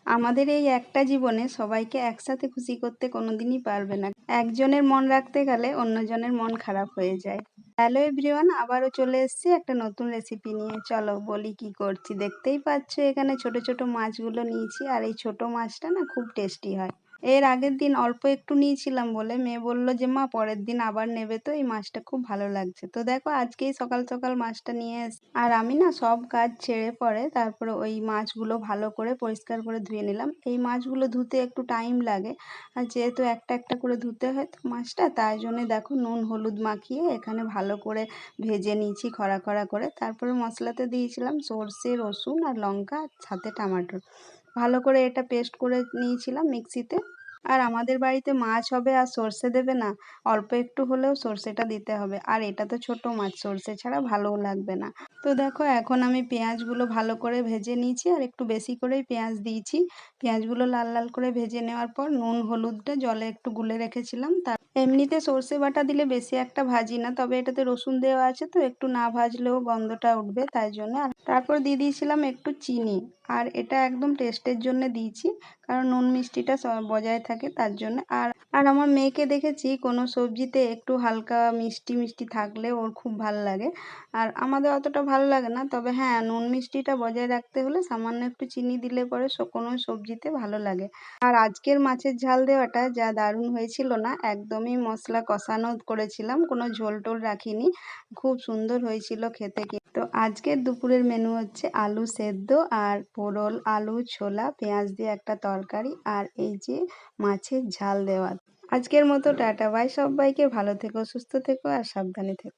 আমাদের এই একটা জীবনে সবাইকে একসাথে খুশি করতে কোনোদিনই পারবে না। একজনের মন রাখতে গেলে অন্যজনের মন খারাপ হয়ে যায়। হ্যালো এভরিওয়ান, আবারও চলে এসেছি একটা নতুন রেসিপি নিয়ে। চলো বলি কি করছি। দেখতেই পাচ্ছ এখানে ছোট ছোট মাছগুলো নিয়েছি, আর এই ছোট মাছটা না খুব টেস্টি হয়। এর আগের দিন অল্প একটু নিয়েছিলাম বলে মেয়ে বলল যে মা পরের দিন আবার নেবে, তো এই মাছটা খুব ভালো লাগছে। তো দেখো আজকেই সকাল সকাল মাছটা নিয়ে আর আমি না সব কাজ ছেড়ে পরে তারপরে ওই মাছগুলো ভালো করে পরিষ্কার করে ধুয়ে নিলাম। এই মাছগুলো ধুতে একটু টাইম লাগে, আর যেহেতু একটা একটা করে ধুতে হয় তো মাছটা, তাই জন্য দেখো নুন হলুদ মাখিয়ে এখানে ভালো করে ভেজে নিয়েছি খরা খরা করে। তারপরে মশলাতে দিয়েছিলাম সর্ষে, রসুন আর লঙ্কা, সাথে টমেটো। ভালো করে এটা পেস্ট করে নিয়েছিলাম মিক্সিতে। আর আমাদের বাড়িতে মাছ হবে আর সর্ষে দেবে না, অল্প একটু হলেও সর্ষেটা দিতে হবে। আর এটা তো ছোট মাছ, সর্ষে ছাড়া ভালোও লাগবে না। তো দেখো এখন আমি পেঁয়াজগুলো ভালো করে ভেজে নিয়েছি, আর একটু বেশি করেই পেঁয়াজ দিয়েছি। পেঁয়াজগুলো লাল লাল করে ভেজে নেওয়ার পর নুন হলুদটা জলে একটু গুলে রেখেছিলাম। এমনিতে সর্ষে বাটা দিলে বেশি একটা ভাজি না, তবে এটাতে রসুন দেওয়া আছে তো একটু না ভাজলেও গন্ধটা উঠবে, তাই জন্য। আর তারপর দিয়ে দিয়েছিলাম একটু চিনি, আর এটা একদম টেস্টের জন্য দিয়েছি, কারণ নুন মিষ্টিটা বজায় থাকে তার জন্য। আর আর আমার মেয়েকে দেখেছি কোনো সবজিতে একটু হালকা মিষ্টি মিষ্টি থাকলে ওর খুব ভালো লাগে। আর আমাদের অতটা ভালো লাগে না, তবে হ্যাঁ নুন মিষ্টিটা বজায় রাখতে হলে সামান্য একটু চিনি দিলে পরে কোনো সবজিতে ভালো লাগে। আর আজকের মাছের ঝাল দেওয়াটা যা দারুণ হয়েছিল না, একদমই মশলা কষানো করেছিলাম, কোনো ঝোল টোল রাখিনি। খুব সুন্দর হয়েছিল খেতে। তো আজকের দুপুরের মেনু হচ্ছে আলু সেদ্ধ আর পোড়ল আলু ছোলা পেঁয়াজ দিয়ে একটা তরকারি, আর এই যে মাছের ঝাল দেওয়া। আজকের মতো টাটা বাই, সবাইকে ভালো থেকো, সুস্থ থেকো আর সাবধানে থেকো।